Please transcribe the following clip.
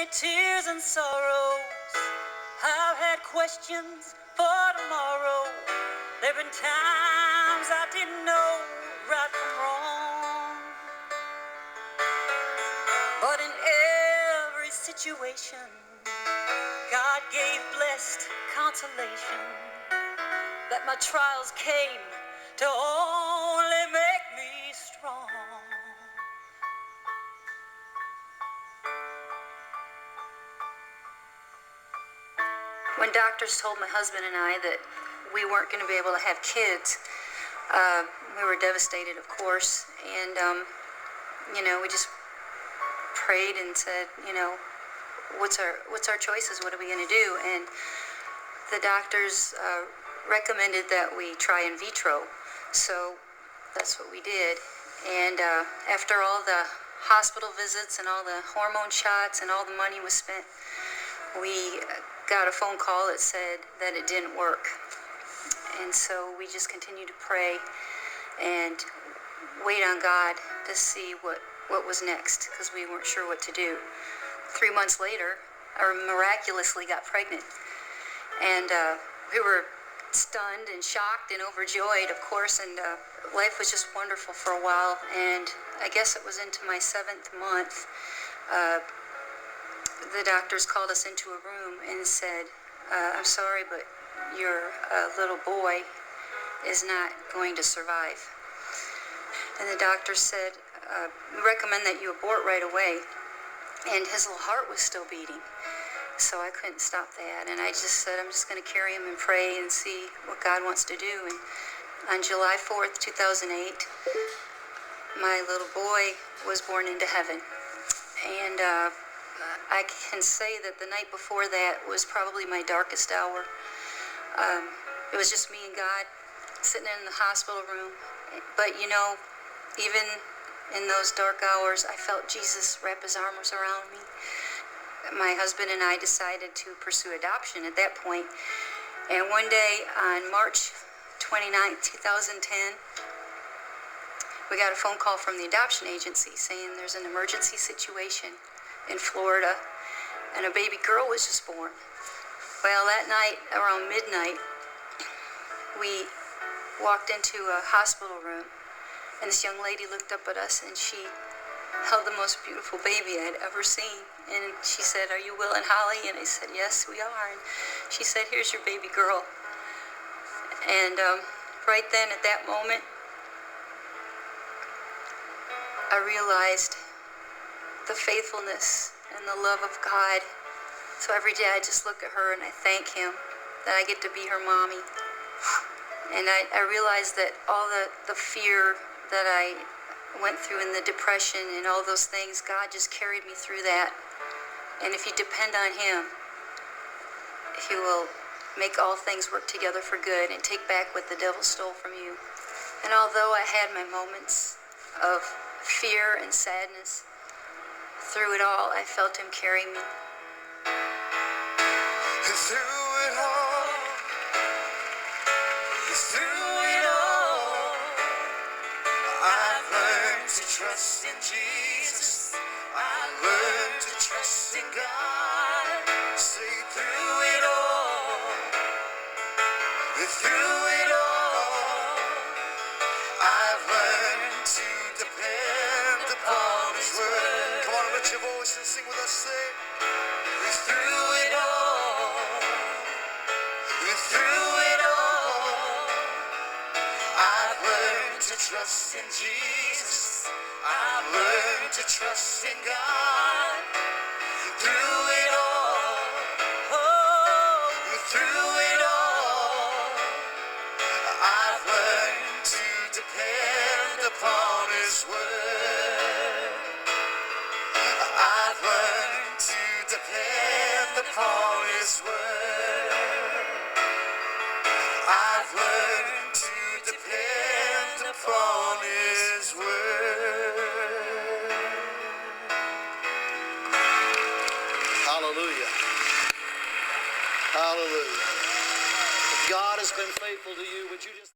many tears and sorrows. I've had questions for tomorrow. There've been times I didn't know right from wrong. But in every situation, God gave blessed consolation, that my trials came to only make me strong. When doctors told my husband and I that we weren't going to be able to have kids, we were devastated, of course, and we just prayed and said, what's our choices? What are we going to do? And the doctors recommended that we try in vitro, so that's what we did. And after all the hospital visits and all the hormone shots and all the money was spent, we got a phone call that said that it didn't work. And so we just continued to pray and wait on God to see what was next, because we weren't sure what to do. 3 months later, I miraculously got pregnant. And we were stunned and shocked and overjoyed, of course, and life was just wonderful for a while. And I guess it was into my 7th month, the doctors called us into a room and said, I'm sorry, but your little boy is not going to survive. And the doctor said, we recommend that you abort right away. And his little heart was still beating, so I couldn't stop that. And I just said, I'm just going to carry him and pray and see what God wants to do. And on July 4th, 2008, my little boy was born into heaven. And I can say that the night before that was probably my darkest hour. It was just me and God sitting in the hospital room. But even in those dark hours, I felt Jesus wrap his arms around me. My husband and I decided to pursue adoption at that point. And one day on March 29th, 2010, we got a phone call from the adoption agency saying there's an emergency situation in Florida and a baby girl was just born. Well, that night around midnight, we walked into a hospital room, and this young lady looked up at us and she held the most beautiful baby I'd ever seen. And she said, "Are you Will and Holly?" And I said, "Yes, we are." And she said, "Here's your baby girl." And right then at that moment, I realized the faithfulness and the love of God. So every day I just look at her and I thank him that I get to be her mommy. And I realized that all the fear that I went through and the depression and all those things, God just carried me through that. And if you depend on him, he will make all things work together for good and take back what the devil stole from you. And although I had my moments of fear and sadness, through it all, I felt him carry me. Through it all, I've learned to trust in Jesus. I've learned to trust in God. Say through it all, I've learned to depend upon his word. Come on, lift your voice and sing with us, say, through it all, I've learned to trust in Jesus. I've learned to trust in God. Through it all, I've learned to depend upon his word. I've learned to depend upon his word. I've learned to depend upon his word. Hallelujah. Hallelujah. If God has been faithful to you, would you just